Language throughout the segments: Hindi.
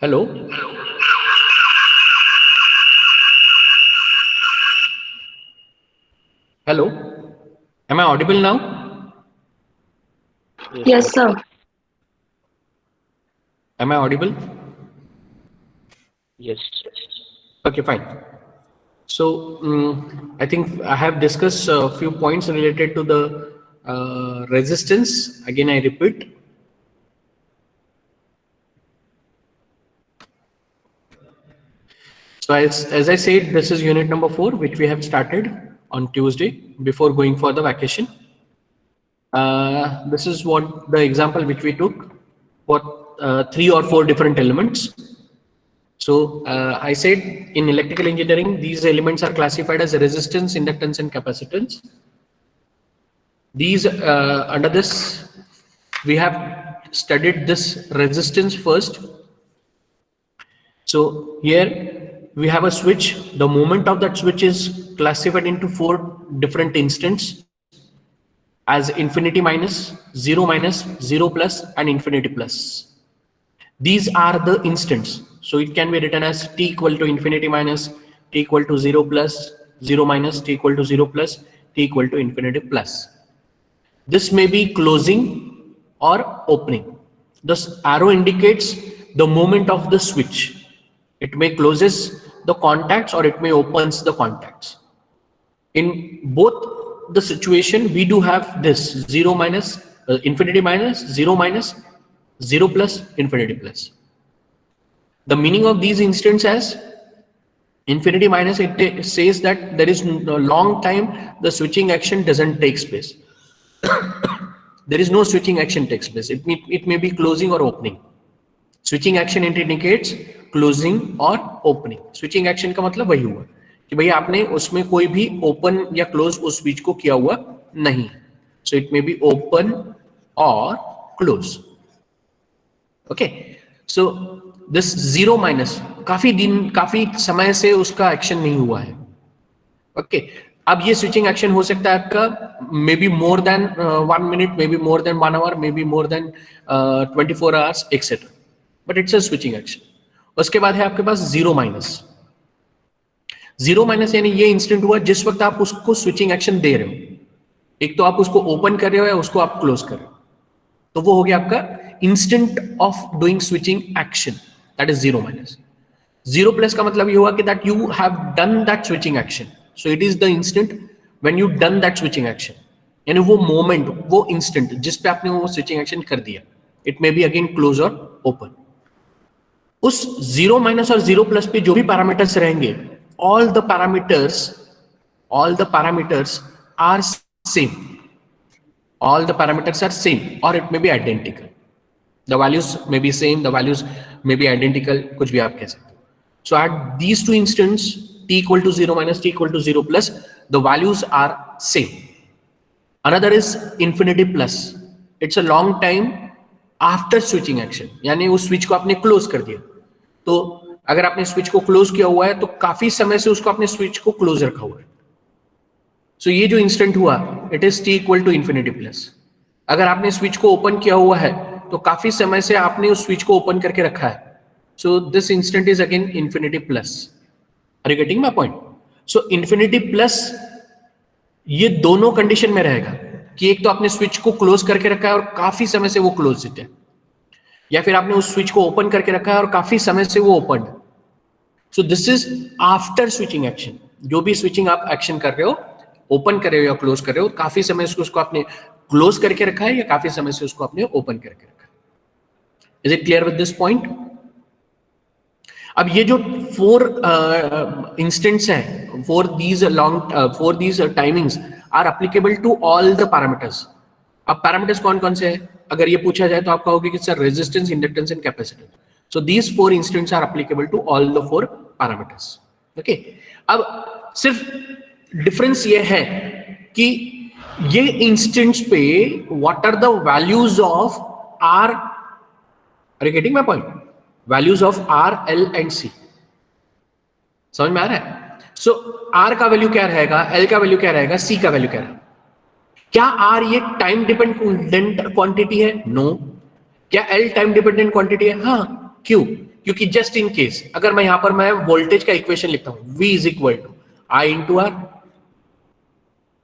Hello. Hello. Am I audible now? Yes, Yes, sir. sir. Am I audible? Yes. Okay, fine. So I think I have discussed a few points related to the resistance. Again, I repeat. So as I said, this is unit number 4, which we have started on Tuesday before going for the vacation. This is what the example which we took for 3 or 4 different elements. So I said in electrical engineering, these elements are classified as resistance, inductance, and capacitance. These under this, we have studied this resistance first. So here we have a switch. The moment of that switch is classified into 4 different instants as infinity minus, 0 plus, and infinity plus. These are the instants. So it can be written as t equal to infinity minus, t equal to 0 plus, 0 minus, t equal to 0 plus, t equal to infinity plus. This may be closing or opening. This arrow indicates the movement of the switch. It may closes the contacts or it may opens the contacts. In both the situation, we do have this 0 minus, infinity minus, 0 minus, 0 plus, infinity plus. The meaning of these instants as infinity minus, it says that there is a long time the switching action doesn't take place. There is no switching action takes place. It may be closing or opening. Switching action it indicates closing or opening. Switching action का मतलब वही हुआ कि भैया आपने उसमें कोई भी ओपन या क्लोज उस स्विच को किया हुआ नहीं. So it may be open or close. Okay. So this 0 minus काफी समय से उसका एक्शन नहीं हुआ है. ओके अब ये स्विचिंग एक्शन हो सकता है आपका maybe more than 1 minute, maybe more than 1 hour, may be more than 24 hours etcetera, but it's a switching action. उसके बाद है आपके पास 0 माइनस. 0 माइनस यानी ये इंस्टेंट हुआ जिस वक्त आप उसको स्विचिंग एक्शन दे रहे हो. एक तो आप उसको ओपन कर रहे हो या उसको आप क्लोज कर रहे हो, तो वो हो गया आपका instant of doing switching action, that is 0 minus. 0 plus का मतलब ये हुआ कि that you have done that switching action. So it is the instant when you done that switching action, यानी वो मोमेंट, वो इंस्टेंट जिस पे आपने वो स्विचिंग एक्शन कर दिया. It may be again close और ओपन. उस 0 माइनस और 0 प्लस पे जो भी पैरामीटर्स रहेंगे, all the parameters are same. All the parameters are same or it may be identical. The values may be same, the values may be identical, कुछ भी आप कह सकते हो. So at these two instants, t equal to 0 minus, t equal to 0 plus, the values are same. Another is infinity plus. It's a long time after switching action. यानी उस स्विच को आपने क्लोज कर दिया. तो अगर आपने स्विच को क्लोज किया हुआ है तो काफी समय से उसको आपने स्विच को क्लोज रखा हुआ है. सो ये जो इंस्टेंट हुआ, it is t equal to infinity plus. अगर आपने स्विच को ओपन किया हुआ है तो काफी समय से आपने उस स्विच को ओपन करके रखा है. So this instant is again infinity plus. Are you getting my point? So infinity plus ये दोनों कंडीशन में रहेगा कि एक तो आपने स्विच को क्लोज करके रखा है और काफी समय से वो क्लोज है, या फिर आपने उस स्विच को ओपन करके रखा है और काफी समय से वो ओपन है. So this is after switching action. जो भी स्विचिंग आप एक्शन कर रहे हो, ओपन कर रहे हो या क्लोज कर रहे हो, काफी समय से उसको आपने क्लोज करके रखा है या काफी समय से उसको आपने ओपन करके रखा है. Is it clear with this point? अब ये जो 4 इंस्टेंट्स हैं, for these timings are applicable to all the parameters. अब पैरामीटर्स कौन कौन से हैं? अगर ये पूछा जाए तो आप कहोगे कि sir resistance, inductance and capacitance. So these 4 instants are applicable to all the 4 parameters. Okay. अब सिर्फ डिफरेंस ये है कि ये इंस्टेंट्स पे what are the values of R. Are you getting my point? Values of R, L and C. समझ में आ रहा है? सो आर का वैल्यू क्या रहेगा, एल का वैल्यू क्या रहेगा, सी का वैल्यू क्या रहेगा. क्या आर ये टाइम डिपेंडेंट क्वांटिटी है? नो. क्या एल टाइम डिपेंडेंट क्वांटिटी है? हाँ. क्यों? क्योंकि जस्ट इन केस अगर मैं यहां पर मैं वोल्टेज का इक्वेशन लिखता हूं V is equal to I into R,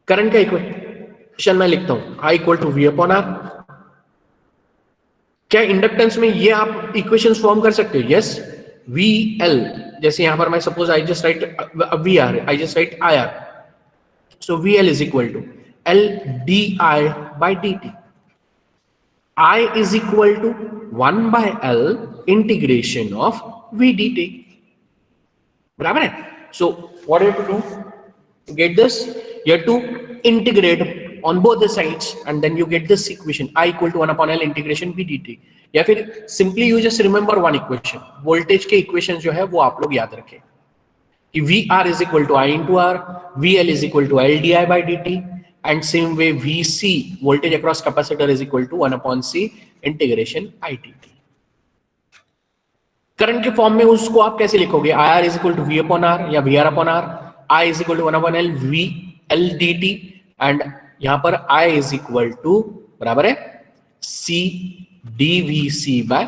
current का इक्वेशन मैं लिखता हूं I equal to V upon R, क्या इंडक्टेंस में ये आप इक्वेशंस फॉर्म कर सकते हो? यस, वी एल, जैसे यहां पर मैं suppose I just write V R, I just write I R, so V L is equal to L D I by D T, I is equal to 1 by L integration of V D T, बराबर है? So what you have to do to get this? You have to integrate on both the sides and then you get this equation I equal to 1 upon L integration V dt, या फिर simply you just remember one equation, voltage के equation जो है वो आप लोग याद रखें कि VR is equal to I into R, VL is equal to L di by dt, and same way VC, voltage across capacitor, is equal to 1 upon C integration I dt. Current के फॉर्म में उसको आप कैसे लिखोगे? IR is equal to V upon R या VR upon R, I is equal to 1 upon L V L dt, and यहां पर I is equal to बराबर है C dVC by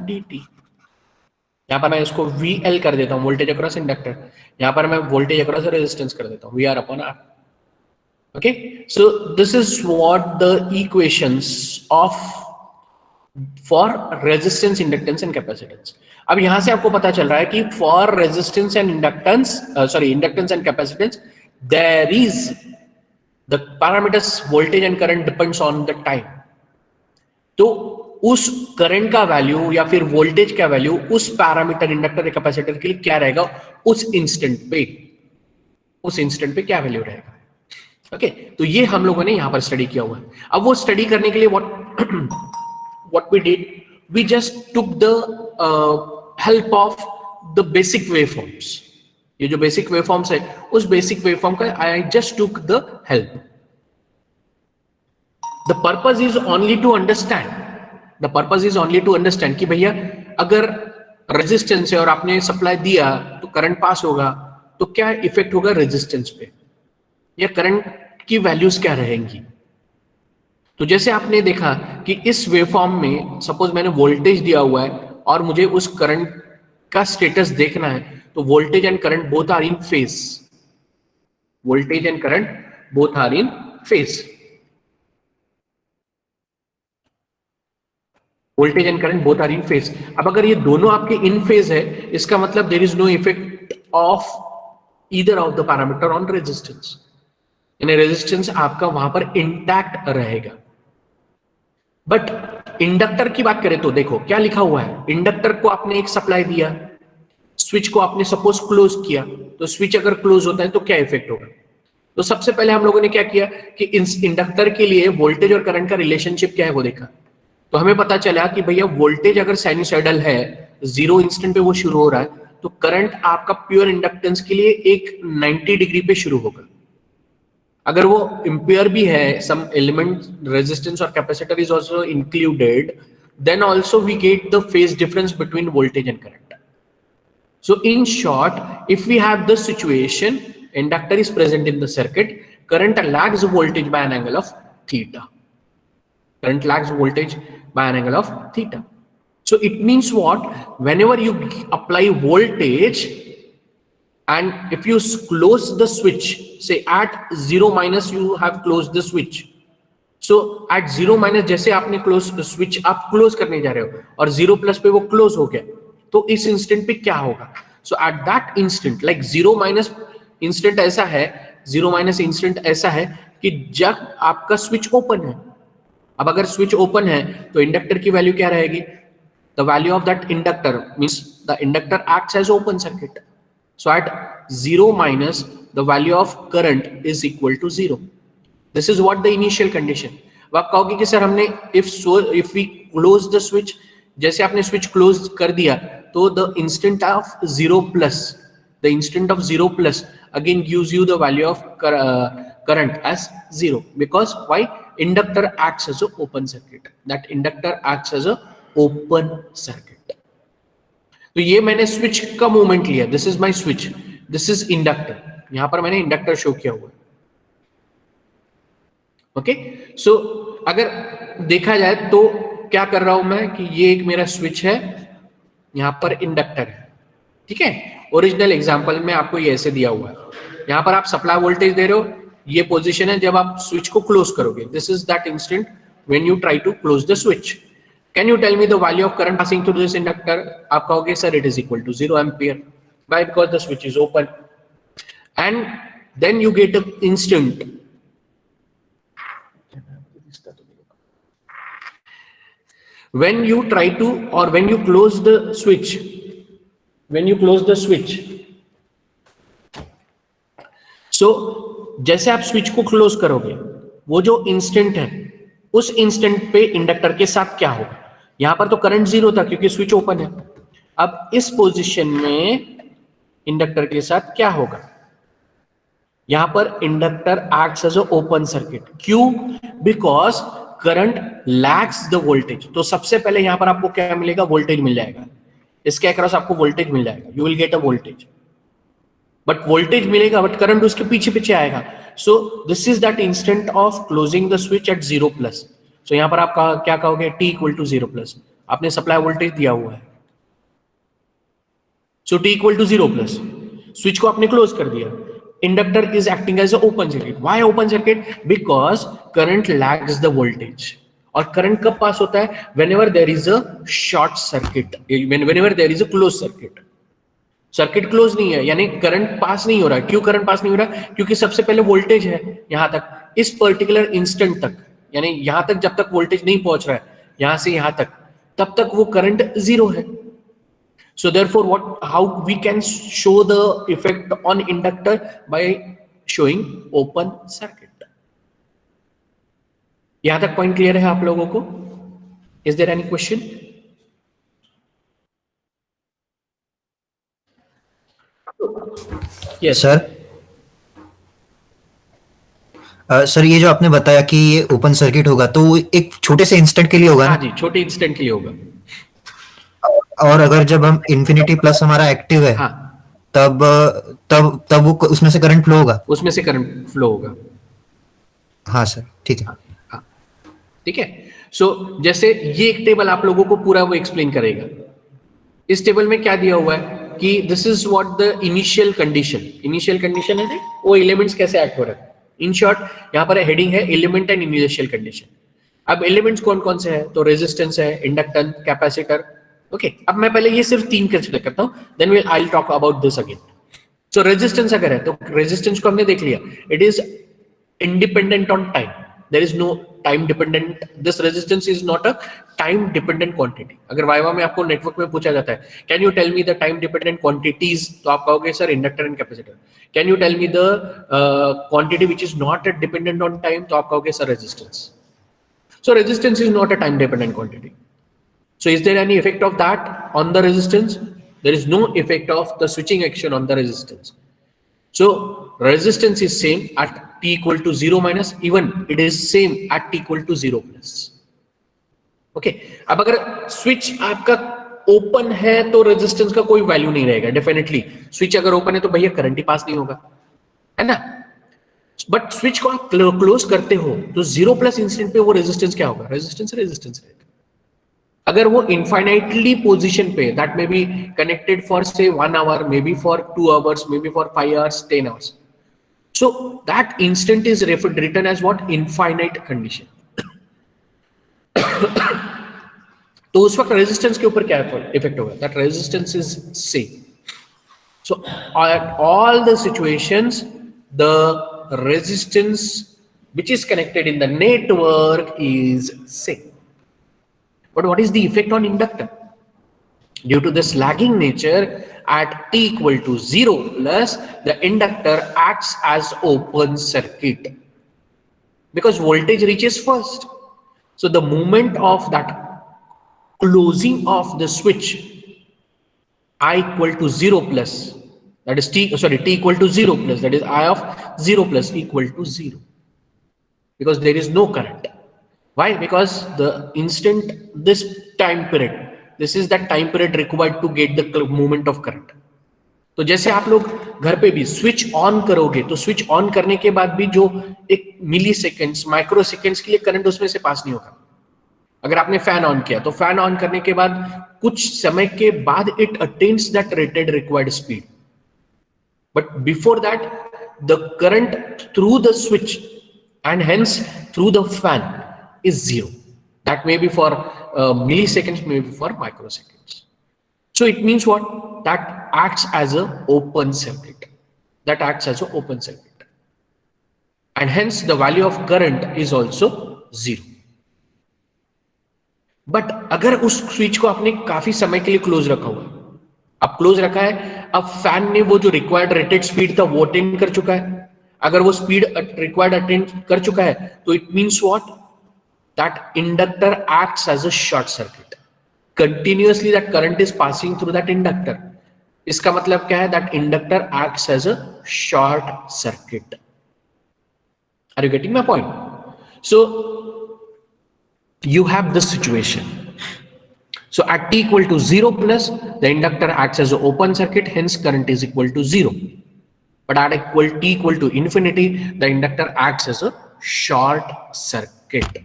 dt. यहां पर मैं इसको VL कर देता हूं, वोल्टेज अक्रॉस इंडक्टर, यहां पर मैं वोल्टेज अक्रॉस रेजिस्टेंस कर देता हूं VR upon R. Okay, so this is what the equations of for resistance, inductance and capacitance. अब यहां से आपको पता चल रहा है कि for resistance and inductance, inductance and capacitance, there is the parameters voltage and current depends on the time. तो उस करंट का वैल्यू या फिर वोल्टेज का वैल्यू उस पैरामीटर इंडक्टर या कैपेसिटर के लिए क्या रहेगा उस इंस्टेंट पे क्या वैल्यू रहेगा? ओके, तो ये हम लोगों ने यहां पर स्टडी किया हुआ है. अब वो स्टडी करने के लिए what we did, we just took the help of the basic waveforms. ये जो basic waveforms है उस basic waveform का I just took the help. The purpose is only to understand कि भैया अगर रेजिस्टेंस है और आपने सप्लाई दिया तो करंट पास होगा, तो क्या इफेक्ट होगा रेजिस्टेंस पे या करंट की वैल्यूज क्या रहेंगी. तो जैसे आपने देखा कि इस वेवफॉर्म में सपोज मैंने वोल्टेज दिया हुआ है और मुझे उस करंट का स्टेटस देखना है, तो voltage and current both are in phase. Voltage and current both are in phase. Voltage and current both are in phase. अब अगर ये दोनों आपके इन फेज है, इसका मतलब there is no effect of either of the parameter on resistance. यानी रेजिस्टेंस आपका वहां पर इंटैक्ट रहेगा. बट इंडक्टर की बात करें तो देखो क्या लिखा हुआ है. इंडक्टर को आपने एक सप्लाई दिया, स्विच को आपने सपोज क्लोज किया, तो स्विच अगर क्लोज होता है तो क्या इफेक्ट होगा? तो सबसे पहले हम लोगों ने क्या किया कि इस इंडक्टर के लिए वोल्टेज और करंट का रिलेशनशिप क्या है वो देखा. तो हमें पता चला कि भैया वोल्टेज अगर साइनसॉइडल है, 0 इंस्टेंट पे वो शुरू हो रहा है, तो करंट आपका प्योर इंडक्टेंस के लिए एक 90 डिग्री पे शुरू होगा. अगर वो इम्प्योर भी है, सम एलिमेंट रेजिस्टेंस और capacitor is also included, then also we get the phase difference between voltage and current. So in short, if we have this situation, inductor is present in the circuit, current lags voltage by an angle of theta. Current lags voltage by an angle of theta. So it means what? Whenever you apply voltage and if you close the switch, say at 0 minus you have closed the switch. So at 0 minus जैसे आपने close switch आप close करने जा रहे हो और 0 plus पे वो close हो गया, तो इस इंस्टेंट पे क्या होगा? So at that instant, like 0 minus instant ऐसा है, 0 माइनस इंस्टेंट ऐसा है कि जब आपका स्विच ओपन है. अब अगर स्विच ओपन है तो इंडक्टर की वैल्यू क्या रहेगी? The value of that inductor means the inductor acts as open circuit. So at 0 minus the value of current is equal to 0. This is what the initial condition. अब आप कहोगे कि सर हमने if we close the switch, जैसे आपने स्विच क्लोज कर दिया तो the instant of 0 plus, the instant of 0 plus again gives you the value of current as 0, because why? Inductor acts as a open circuit. That inductor acts as a open circuit. तो ये मैंने स्विच का मूवमेंट लिया, this is my switch, this is inductor. यहां पर मैंने इंडक्टर शो किया हुआ है. ओके, सो अगर देखा जाए तो क्या कर रहा हूं मैं कि ये एक मेरा स्विच है, यहाँ पर इंडक्टर है, ठीक है। ओरिजिनल एग्जांपल में आपको ये ऐसे दिया हुआ है, यहाँ पर आप सप्लाई वोल्टेज दे रहे हो, ये पोजीशन है जब आप स्विच को क्लोज करोगे, this is that instant when you try to close the switch. Can you tell me the value of current passing through this inductor? आप कहोगे sir it is equal to 0 ampere, why? Because the switch is open and then you get a instant when you try to, or when you close the switch, so जैसे आप स्विच को क्लोज करोगे, वो जो इंस्टेंट है उस इंस्टेंट पे इंडक्टर के साथ क्या होगा? यहां पर तो करंट 0 था क्योंकि स्विच ओपन है। अब इस पोजीशन में इंडक्टर के साथ क्या होगा? यहां पर inductor acts as a open circuit. क्यों? Because current lags the voltage. तो सबसे पहले यहां पर आपको क्या मिलेगा? वोल्टेज मिल जाएगा, इसके अक्रॉस आपको वोल्टेज मिल जाएगा, you will get a voltage, but voltage मिलेगा बट करंट उसके पीछे पीछे आएगा। So this is that instant of closing the switch at 0 plus. सो यहां पर आप क्या कहोगे? t इक्वल टू 0 प्लस, आपने सप्लाई वोल्टेज दिया हुआ है, so t equal to 0 plus, switch को आपने क्लोज कर दिया, inductor is acting as open circuit. Why open circuit? Because current lags the voltage. और करंट कब पास होता है? Whenever there is a short circuit, whenever there is a close circuit. Circuit close नहीं है यानी करंट पास नहीं हो रहा है। क्यों करंट पास नहीं हो रहा? क्योंकि सबसे पहले वोल्टेज है यहां तक, इस पर्टिकुलर इंस्टेंट तक, यानी यहां तक जब तक वोल्टेज नहीं पहुंच रहा है यहां से यहां तक, तब तक वो करंट 0 है। So therefore, how we can show the effect on inductor? By showing open circuit. यहां तक पॉइंट क्लियर है आप लोगों को? Is there any question? Yes, sir. Sir ये जो आपने बताया कि ये ओपन सर्किट होगा तो एक छोटे से इंस्टेंट के लिए होगा हाँ ना? जी, छोटे इंस्टेंट के लिए होगा। और अगर जब हम इन्फिनिटी प्लस हमारा एक्टिव है, हाँ, तब तब तब वो उसमें से करंट फ्लो होगा? उसमें से करंट फ्लो होगा। हाँ सर, ठीक है। हाँ, ठीक है। सो जैसे ये एक टेबल आप लोगों को पूरा वो एक्सप्लेन करेगा। इस टेबल में क्या दिया हुआ है कि this is what the initial condition है, वो एलिमेंट्स कैसे एक्ट हो रहे हैं। इन शॉर्ट यहाँ पर हेडिंग है एलिमेंट एंड इनिशियल कंडीशन। अब एलिमेंट्स कौन कौन से हैं? तो रेजिस्टेंस है, इंडक्टेंस, कैपेसिटर। ओके, अब मैं पहले ये सिर्फ 3 कंसीडर करता हूं, then I will talk about this again. So resistance अगर है तो रेजिस्टेंस को हमने देख लिया, it is independent on time. There is no time dependent. This resistance is not a time dependent quantity. अगर वाइवा में आपको नेटवर्क में पूछा जाता है can you tell me the time dependent quantities, तो आप कहोगे sir inductor and capacitor. Can you tell me the quantity which is not dependent on time, तो आप कहोगे sir resistance. So resistance is not a time dependent quantity. So is there any effect of that on the resistance? There is no effect of the switching action on the resistance. So resistance is same at t equal to 0 minus, even it is same at t equal to 0 plus. Okay, अब अगर स्विच आपका ओपन है तो रेजिस्टेंस का कोई वैल्यू नहीं रहेगा। डेफिनेटली स्विच अगर ओपन है तो भैया करंट ही पास नहीं होगा, है ना। बट स्विच को आप क्लोज करते हो तो 0 प्लस इंस्टेंट पे वो रेजिस्टेंस क्या होगा? रेजिस्टेंस रहेगा। अगर वो इनफाइनाइटली पोजीशन पे, that may be connected for say 1 hour, may be for 2 hours, may be for 5 hours, 10 hours, so that instant is written as what? Infinite condition. तो उस वक्त रेजिस्टेंस के ऊपर क्या इफेक्ट होगा? That resistance is same. So at all the situations, the resistance which is connected in the network is same. But what is the effect on inductor? Due to this lagging nature, at t equal to 0 plus, the inductor acts as open circuit because voltage reaches first. So the moment of that closing of the switch, I equal to 0 plus, that is t equal to 0 plus, that is I of 0 plus equal to 0, because there is no current. Why? Because the instant, this time period, this is that time period required to get the movement of current. तो जैसे आप लोग घर पे भी स्विच ऑन करोगे तो स्विच ऑन करने के बाद भी जो एक मिली सेकेंड्स, माइक्रो सेकेंड्स के लिए करंट उसमें से पास नहीं होगा। अगर आपने फैन ऑन किया तो फैन ऑन करने के बाद कुछ समय के बाद it attains that rated required speed, but before that the current through the switch and hence through the fan is zero. That may be for milliseconds, may be for microseconds. So it means what? That acts as a open circuit. That acts as an open circuit. And hence the value of current is also zero. But अगर उस स्विच को आपने काफी समय के लिए क्लोज रखा हुआ है, अब क्लोज रखा है, अब फैन ने वो जो रिक्वायर्ड रेटेड स्पीड था वो अटेंड कर चुका है. अगर वो स्पीड रिक्वायर्ड अटेंड कर चुका है तो it means what? That inductor acts as a short circuit. Continuously that current is passing through that inductor. इसका मतलब क्या है? That inductor acts as a short circuit. Are you getting my point? So you have this situation. So at t equal to 0 plus, the inductor acts as an open circuit, hence current is equal to 0. But at t equal to infinity, the inductor acts as a short circuit.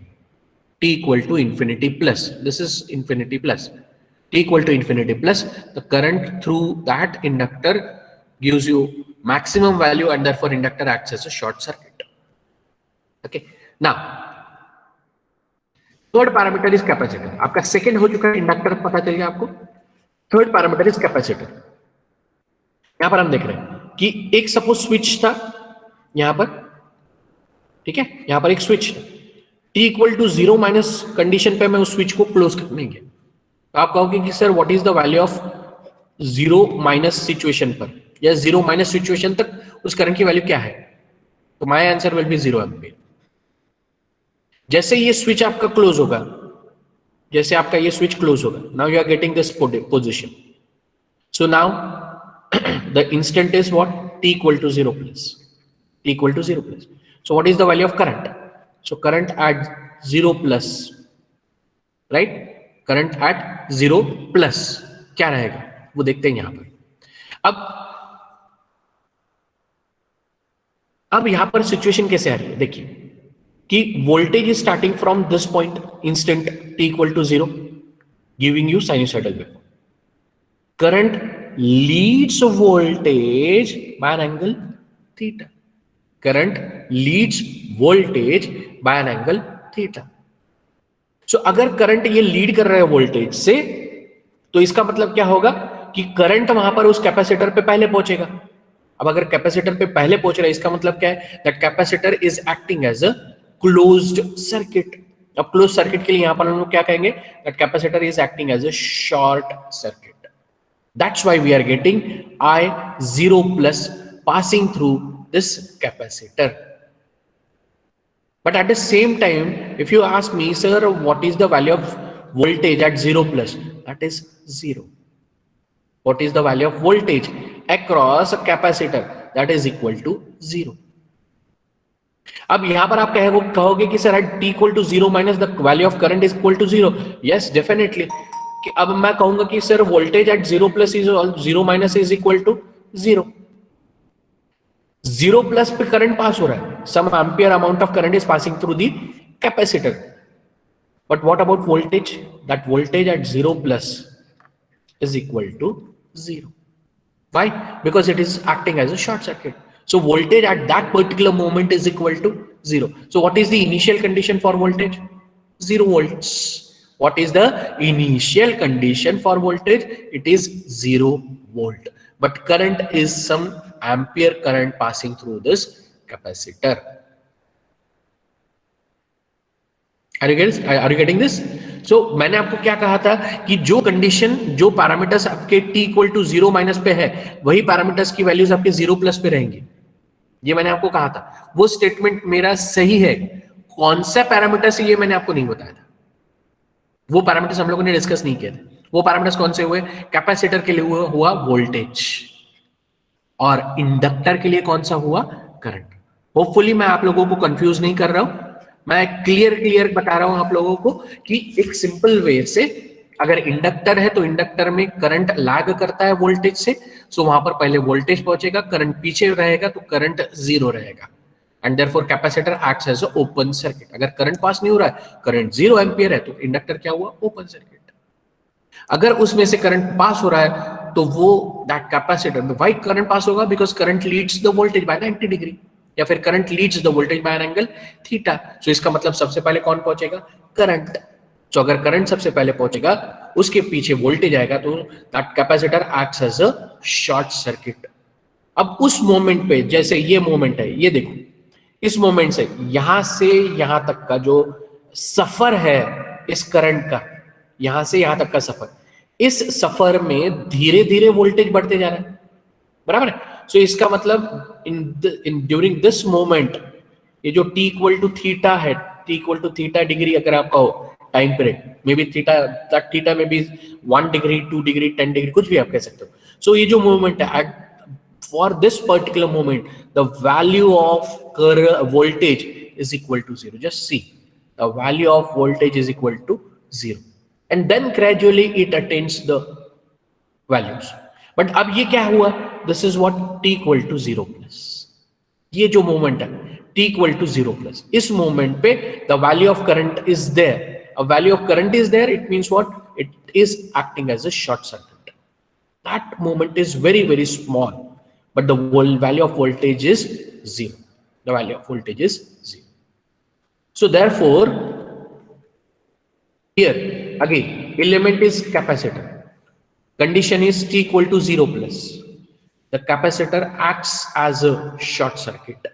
T equal to infinity plus, this is infinity plus. T equal to infinity plus, the current through that inductor gives you maximum value and therefore inductor acts as a short circuit. Okay, now third parameter is capacitor. आपका सेकंड हो चुका है इंडक्टर, पता चल गया आपको. Third parameter is capacitor. यहां पर हम देख रहे हैं कि एक सपोज स्विच था यहां पर, ठीक है, यहां पर एक स्विच था. t equal to 0 minus condition पे मैं उस स्विच को क्लोज करने गया. तो आप कहोगे कि sir what is the value of 0 minus situation पर, या 0 माइनस सिचुएशन तक उस करंट की वैल्यू क्या है? तो my answer will be 0 ampere. जैसे ये स्विच आपका क्लोज होगा, जैसे आपका ये स्विच क्लोज होगा, now you are getting this position. So now the instant is what? t equal to 0 plus. t equal to 0 plus. So what is the value of current? So current at 0 plus, right? Current at 0 plus क्या रहेगा वो देखते हैं यहां पर. अब यहां पर सिचुएशन कैसे आ रही है देखिए कि voltage is starting from this point instant t equal to 0 giving you sinusoidal wave. Current leads voltage by an angle theta. Current leads voltage by an angle theta. So अगर करंट ये लीड कर रहा है वोल्टेज से, तो इसका मतलब क्या होगा कि करंट वहां पर उस कैपेसिटर पे पहले पहुंचेगा. अब अगर कैपेसिटर पे पहले पहुंच रहा है, इसका मतलब क्या है? That capacitor is acting as a closed circuit. अब क्लोज सर्किट के लिए यहां पर हम लोग क्या कहेंगे? That capacitor is acting as a short circuit. That's why we are getting I0 plus passing through this capacitor. But at the same time, if you ask me, sir, what is the value of voltage at 0 plus? That is 0. What is the value of voltage across a capacitor? That is equal to 0. अब यहां पर आप कहोगे कि sir t equal to 0 minus the value of current is equal to 0. Yes, definitely. कि अब मैं कहूंगा कि sir voltage at 0 plus is 0 minus is equal to 0. 0 plus पे करंट पास हो रहा है, some ampere amount of current is passing through the capacitor. But what about voltage? That voltage at 0 plus is equal to 0. Why? Because it is acting as a short circuit. So voltage at that particular moment is equal to 0. So what is the initial condition for voltage? 0 volts. What is the initial condition for voltage? It is 0 volt. But current is some ampere current passing through this capacitor. Are you getting this? So मैंने आपको क्या कहा था कि जो कंडीशन, जो पैरामीटर्स आपके t इक्वल टू 0 माइनस पे है, वही पैरामीटर्स की वैल्यूज आपके 0 प्लस पे रहेंगी. ये मैंने आपको कहा था. वो स्टेटमेंट मेरा सही है. कौन सा पैरामीटर से ये मैंने आपको नहीं बताया था. वो पैरामीटर्स हम लोगों ने डिस्कस नहीं किए थे. वो पैरामीटर्स कौन से हुए? कैपेसिटर के लिए हुआ वोल्टेज, और इंडक्टर के लिए कौन सा हुआ? करंट. होपफुली मैं आप लोगों को कंफ्यूज नहीं कर रहा हूं. मैं क्लियर बता रहा हूं आप लोगों को कि एक सिंपल वे से, अगर इंडक्टर है तो इंडक्टर में करंट लैग करता है वोल्टेज से. सो वहां पर पहले वोल्टेज पहुंचेगा, करंट पीछे रहेगा, तो करंट 0 रहेगा. And therefore capacitor acts as a open circuit. अगर करंट पास नहीं हो रहा है, करंट 0 एम्पियर है, तो इंडक्टर क्या हुआ? Open circuit. अगर उसमें से करंट पास हो रहा है तो वो दैट कैपेसिटर में वाई करंट पास होगा, because current leads the voltage by 90 degree, या फिर current leads the voltage by an angle theta. So इसका मतलब सबसे पहले कौन पहुंचेगा? करंट। तो अगर करंट सबसे पहले पहुंचेगा, उसके पीछे वोल्टेज आएगा, तो that capacitor acts as a short circuit. अब उस मोमेंट पे, जैसे ये मोमेंट है, ये देखो, इस मोमेंट से यहां तक का जो सफर है इस करंट का, यहां से यहां तक का सफर, इस सफर में धीरे धीरे वोल्टेज बढ़ते जा रहा है, बराबर है। सो इसका मतलब इन ड्यूरिंग दिस मोमेंट, ये जो t इक्वल टू थीटा है, t equal to theta degree अगर आपका हो time period, may be theta में भी 1 डिग्री, 2 डिग्री, 10 डिग्री, कुछ भी आप कह सकते हो। सो ये जो मोमेंट है, eight for this particular moment, the value of voltage is equal to 0. Just see, the value of voltage is equal to 0, and then gradually it attains the values. But अब ये क्या हुआ? This is what t equal to 0 plus. ये जो moment है t equal to 0 plus, इस moment पे the value of current is there. A value of current is there. It means what? It is acting as a short circuit. That moment is very, very small, but the value of voltage is 0. The value of voltage is 0. So therefore, here again, element is capacitor. Condition is t equal to 0 plus. The capacitor acts as a short circuit.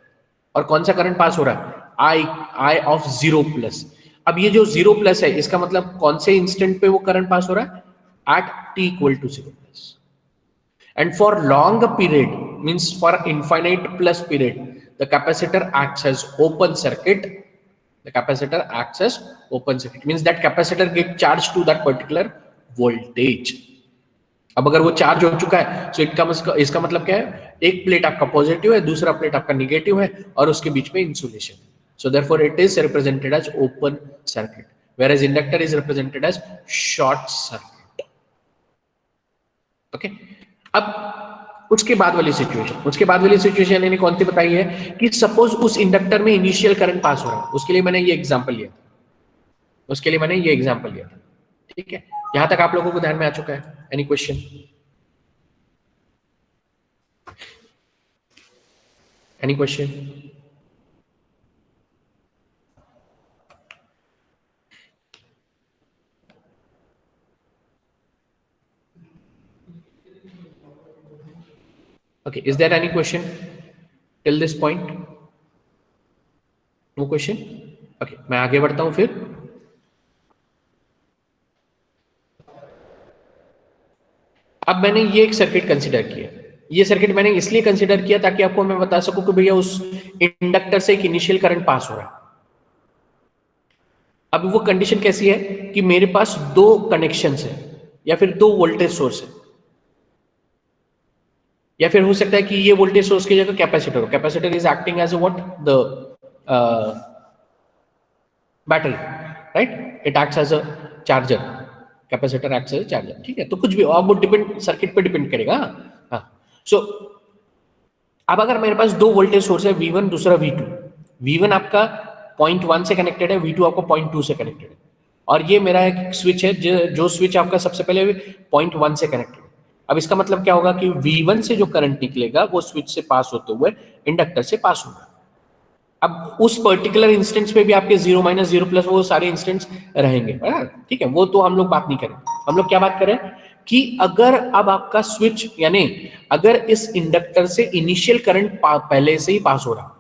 और कौन सा करंट पास हो रहा है? I of 0 plus. अब ये जो 0 plus है, इसका मतलब कौन से इंस्टेंट पे वो करंट पास हो रहा है? At t equal to 0 plus. And for long period, means for infinite plus period, the capacitor acts as open circuit. The capacitor acts as open circuit, means that capacitor get charged to that particular voltage. अब अगर वो चार्ज हो चुका है, so इसका मतलब क्या है? एक प्लेट आपका पॉजिटिव है, दूसरा प्लेट आपका निगेटिव है, और उसके बीच में इंसुलेशन है. So therefore it is represented as open circuit, whereas inductor is represented as short circuit. Okay. अब उसके बाद वाली सिचुएशन मैंने कौन सी बताई है कि सपोज उस इंडक्टर में इनिशियल करंट पास हो रहा है, उसके लिए मैंने ये एग्जांपल लिया था, ठीक है। यहां तक आप लोगों को ध्यान में आ चुका है? Any question? Okay, is there any question till this point? No question? Okay, मैं आगे बढ़ता हूं फिर। अब मैंने ये एक सर्किट कंसीडर किया, ये सर्किट मैंने इसलिए कंसीडर किया ताकि आपको मैं बता सकूं कि भैया उस इंडक्टर से एक इनिशियल करंट पास हो रहा है। अब वो कंडीशन कैसी है कि मेरे पास दो कनेक्शंस है, या फिर दो वोल्टेज सोर्स है, या फिर हो सकता है कि ये वोल्टेज सोर्स की जगह कैपेसिटर हो। Capacitor is acting as what? The battery, right? It acts as a charger, capacitor acts as a charger, ठीक है। तो कुछ भी अब वो डिपेंड, सर्किट पे डिपेंड करेगा। हाँ, सो अब अगर मेरे पास दो वोल्टेज सोर्स है, V1 दूसरा V2, V1 आपका 0.1 से कनेक्टेड है, V2 आपको 0.2 से कनेक्टेड है, और ये मेरा एक स्विच है जो स्विच आपका सबसे पहले 0.1 से कनेक्टेड है। अब इसका मतलब क्या होगा कि V1 से जो करंट निकलेगा वो स्विच से पास होते हुए इंडक्टर से पास होगा। अब उस पर्टिकुलर इंस्टेंस पे भी आपके 0 माइनस 0 प्लस वो सारे इंस्टेंस रहेंगे, ठीक है। वो तो हम लोग बात नहीं करें, हम लोग क्या बात करें कि अगर अब आपका स्विच, यानी अगर इस इंडक्टर से इनिशियल करंट पहले से ही पास हो रहा,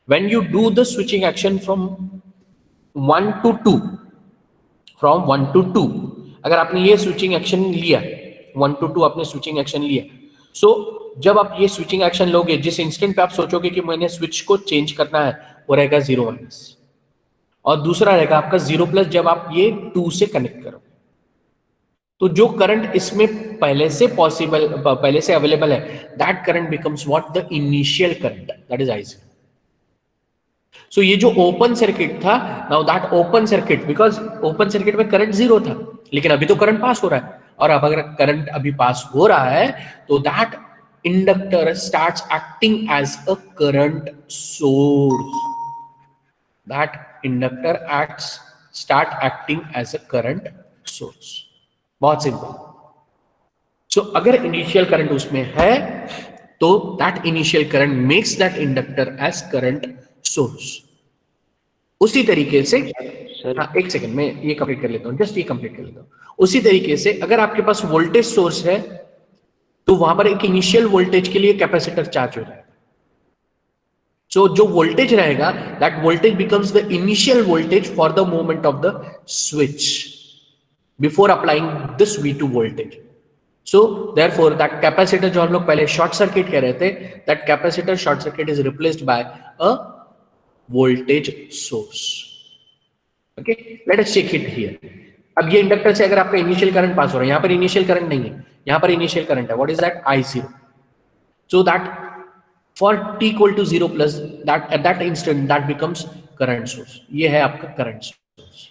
when you do the switching action from 1 to 2, from 1 to 2, अगर आपने ये स्विचिंग एक्शन लिया, 1 to 2 आपने स्विचिंग एक्शन लिया, सो जब आप ये स्विचिंग एक्शन लोगे, जिस इंस्टेंट पे आप सोचोगे कि मैंने स्विच को चेंज करना है, वो रहेगा 0 माइनस, और दूसरा रहेगा आपका 0 प्लस जब आप ये 2 से कनेक्ट करो। तो जो करंट इसमें पहले से अवेलेबल है, that current becomes what? The initial current, that is I0. सो ये जो ओपन सर्किट था, now that open circuit, because open circuit में करंट 0 था, लेकिन अभी तो करंट पास हो रहा है, और अब अगर करंट अभी पास हो रहा है तो that inductor starts acting as a current source, that inductor start acting as a current source. बहुत सिंपल। सो अगर इनिशियल करंट उसमें है तो that initial current makes that inductor as current source. उसी तरीके से सर हाँ, एक सेकंड मैं ये कंप्लीट कर लेता हूं, जस्ट ये कंप्लीट कर लेता हूं। उसी तरीके से अगर आपके पास वोल्टेज सोर्स है तो वहां पर एक इनिशियल वोल्टेज के लिए कैपेसिटर चार्ज हो जाएगा। सो जो वोल्टेज रहेगा that voltage becomes the initial voltage for the moment of the switch before applying this V2 voltage. So therefore that capacitor जो हम लोग पहले शॉर्ट सर्किट कह रहे थे, that capacitor short circuit is replaced by a voltage source. Okay, let us check it here. अब ये इंडक्टर से अगर आपका इनिशियल करंट पास हो रहा है, यहां पर इनिशियल करंट नहीं है, यहां पर इनिशियल करंट है। What is that? I0। So that for t equal to 0 plus that at that instant that becomes current source। ये है आपका करंट सोर्स।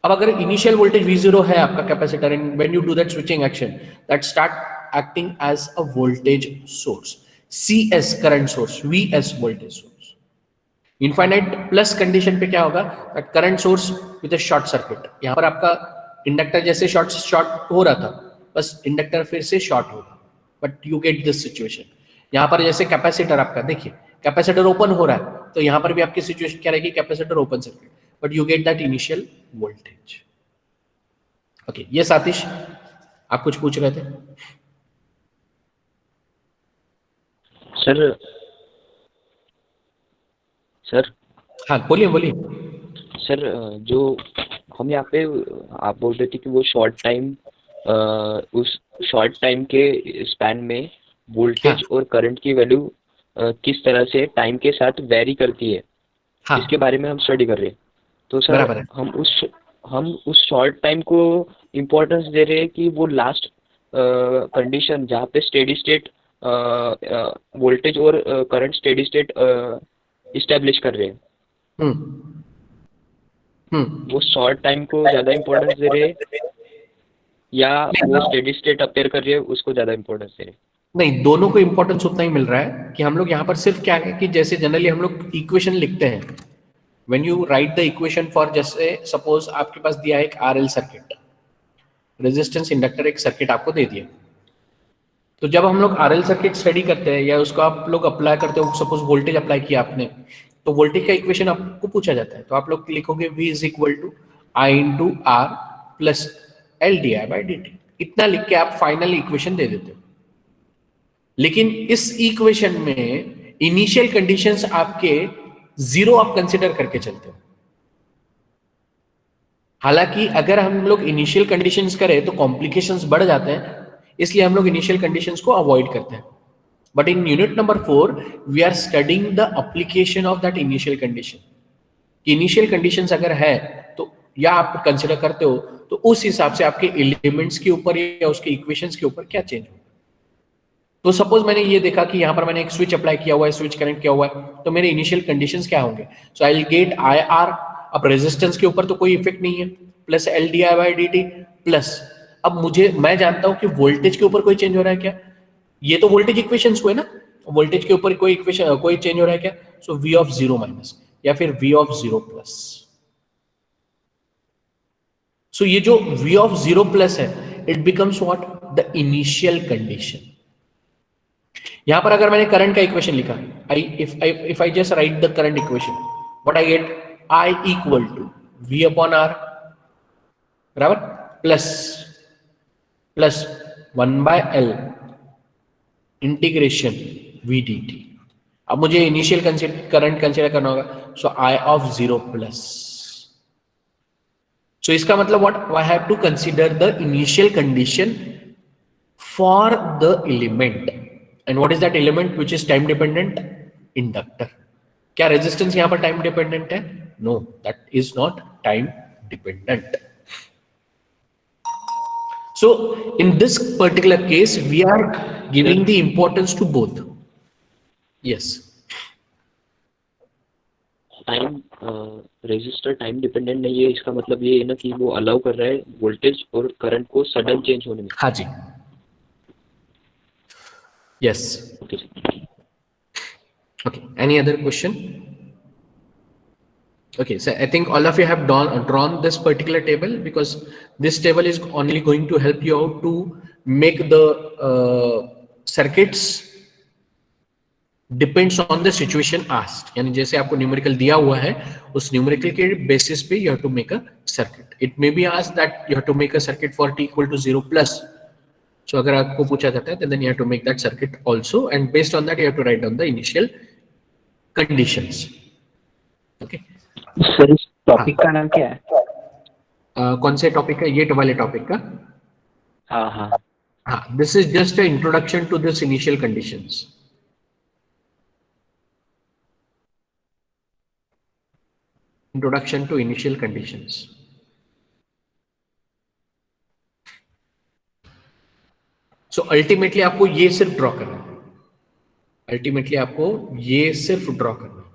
अब अगर इनिशियल वोल्टेज V0 है आपका capacitor, and when you do that switching action that start acting as a voltage source, CS current source, VS voltage source. Infinite plus condition पे क्या होगा? That current source with a short circuit. यहां पर आपका इंडक्टर जैसे शॉर्ट हो रहा था, बस इंडक्टर फिर से शॉर्ट होगा, but you get this situation. यहां पर जैसे कैपेसिटर आपका देखिए, कैपेसिटर ओपन हो रहा है तो यहां पर भी आपकी सिचुएशन क्या रहेगी? Capacitor open circuit, but you get that initial voltage. Okay, ये सातिश आप कुछ पूछ रहे थे? सर सर हाँ बोलिए बोलिए। सर जो हम यहाँ पे आप बोल रहे थे कि वो शॉर्ट टाइम उस शॉर्ट टाइम के स्पैन में वोल्टेज और करंट की वैल्यू किस तरह से टाइम के साथ वेरी करती है, हाँ इसके बारे में हम स्टडी कर रहे हैं। तो सर बराबर है। हम उस शॉर्ट टाइम को इम्पोर्टेंस दे रहे हैं कि वो लास्ट कंडीशन जहाँ पे स्टेडी स्टेट वोल्टेज और करंट स्टेडी स्टेट इस्टेब्लिश कर रहे हैं, हम्म वो शॉर्ट टाइम को ज़्यादा इम्पोर्टेंस दे रहे हैं या वो स्टेडी स्टेट अपेयर कर रही है उसको ज़्यादा इम्पोर्टेंस दे रहे हैं? नहीं, दोनों को इंपॉर्टेंस उतना ही मिल रहा है कि हम लोग यहाँ पर सिर्फ क्या है कि जैसे जनरली हम लोग इक्वेशन लिखते हैं, when you right the equation for, जैसे सपोज आपके पास दिया है एक RL सर्किट, रेजिस्टेंस इंडक्टर एक सर्किट आपको दे दिया, तो जब हम लोग RL सर्किट स्टडी करते हैं या उसको आप लोग अप्लाई करते हो, सपोज वोल्टेज अप्लाई किया आपने, तो वोल्टेज का इक्वेशन आपको पूछा जाता है, तो आप लोग लिखोगे V is equal to I into R plus LdI/dt। इतना लिख के आप फाइनल इक्वेशन दे देते हो। लेकिन इस इक्वेशन में इनिशियल कंडीशंस आपके 0 आप कंसिडर करके चलते हो। हालांकि अगर हम लोग इनिशियल कंडीशंस करें तो कॉम्प्लिकेशंस बढ़ जाते हैं, इसलिए हम लोग इनिशियल कंडीशंस को अवॉइड करते हैं। But in unit number 4 we are studying the application of that initial condition. Initial conditions अगर है तो या आप कंसिडर करते हो तो उस हिसाब से आपके एलिमेंट्स के ऊपर या उसके इक्वेशंस के ऊपर क्या चेंज होगा। तो सपोज मैंने ये देखा कि यहां पर मैंने एक स्विच अप्लाई किया हुआ है, स्विच कनेक्ट किया हुआ है, तो मेरे इनिशियल कंडीशंस क्या होंगे? सो आई विल गेट IR। अब रेजिस्टेंस के ऊपर तो कोई इफेक्ट नहीं है, प्लस LdI/dt प्लस, अब मैं जानता हूं कि वोल्टेज के ऊपर कोई चेंज हो रहा है क्या? ये तो वोल्टेज इक्वेशंस हुए ना, वोल्टेज के ऊपर कोई इक्वेशन कोई चेंज हो रहा है क्या? सो V ऑफ 0 माइनस या फिर V ऑफ 0 प्लस। सो ये जो V ऑफ 0 प्लस है, it becomes what? The initial condition. यहां पर अगर मैंने करंट का इक्वेशन लिखा, if I just write the current equation, what I get? I equal to V upon R, बराबर, plus plus 1/L integration VDT। अब मुझे इनिशियल करंट कंसिडर करना होगा, so I of 0 plus. So इसका मतलब what? I have to consider the initial condition for the element, and what is that element which is time dependent? Inductor। क्या रेजिस्टेंस यहां पर टाइम डिपेंडेंट है? No, that is not time dependent. So in this particular case we are giving the importance to both. Yes, time resistor time dependent नहीं है, इसका मतलब ये है ना कि वो अलाउ कर रहा है वोल्टेज और करंट को सडन चेंज होने में। हाँ जी, yes. Okay okay, any other question? Okay, so I think all of you have drawn this particular table because this table is only going to help you out to make the circuits depends on the situation asked. यानी जैसे आपको न्यूमेरिकल दिया हुआ है उस न्यूमेरिकल के बेसिस पे you have to make a circuit. It may be asked that you have to make a circuit for t equal to 0 plus. So अगर आपको पूछा जाता है then you have to make that circuit also, and based on that you have to write down the initial conditions. Okay. Sir इस टॉपिक का नाम क्या है? कौन से टॉपिक का? ये वाले टॉपिक का? हाँ हाँ हाँ, this is just a introduction to this initial conditions. Introduction to initial conditions. So ultimately आपको ये सिर्फ ड्रॉ करना है. अल्टीमेटली आपको ये सिर्फ ड्रॉ करना है.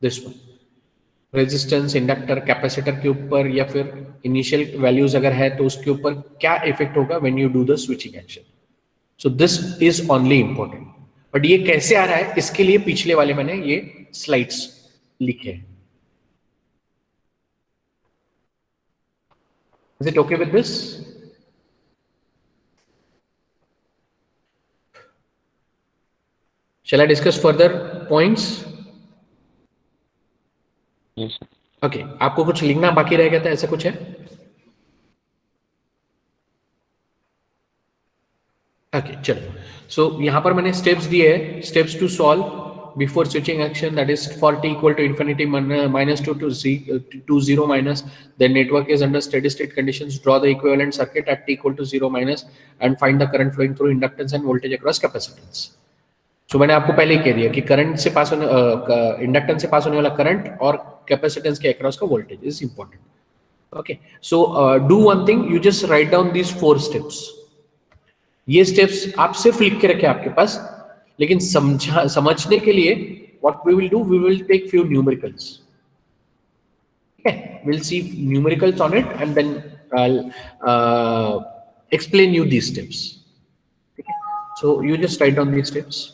This one resistance, inductor, capacitor के ऊपर या फिर इनिशियल वैल्यूज अगर है तो उसके ऊपर क्या इफेक्ट होगा when you do the switching action. So this is only important. But ये कैसे आ रहा है इसके लिए पिछले वाले मैंने ये स्लाइड्स लिखे हैं. Is it okay with this? Shall I discuss further points? yes, sir. Okay, आपको कुछ लिखना बाकी रह गया था, ऐसा कुछ है? ओके, चलो. सो यहां पर मैंने स्टेप्स दिए हैं. Steps to solve before switching action, that is for t equal to infinity minus to 0 minus, then network is under steady state conditions, draw the equivalent circuit at t equal to 0 minus and find the current flowing through inductance and voltage across capacitance. So मैंने आपको पहले ही कह दिया कि करंट से पास होने इंडक्टेंस से पास होने वाला करंट और कैपेसिटेंस के अक्रॉस का voltage is important. Okay, so do one thing, you just write down these 4 steps. ये स्टेप्स आप सिर्फ लिख के रखे आपके पास, लेकिन समझने के लिए what we will do, we will take few numericals. ठीक है, will see numericals on it and then I explain you these steps. ठीक है, so you just write down these steps.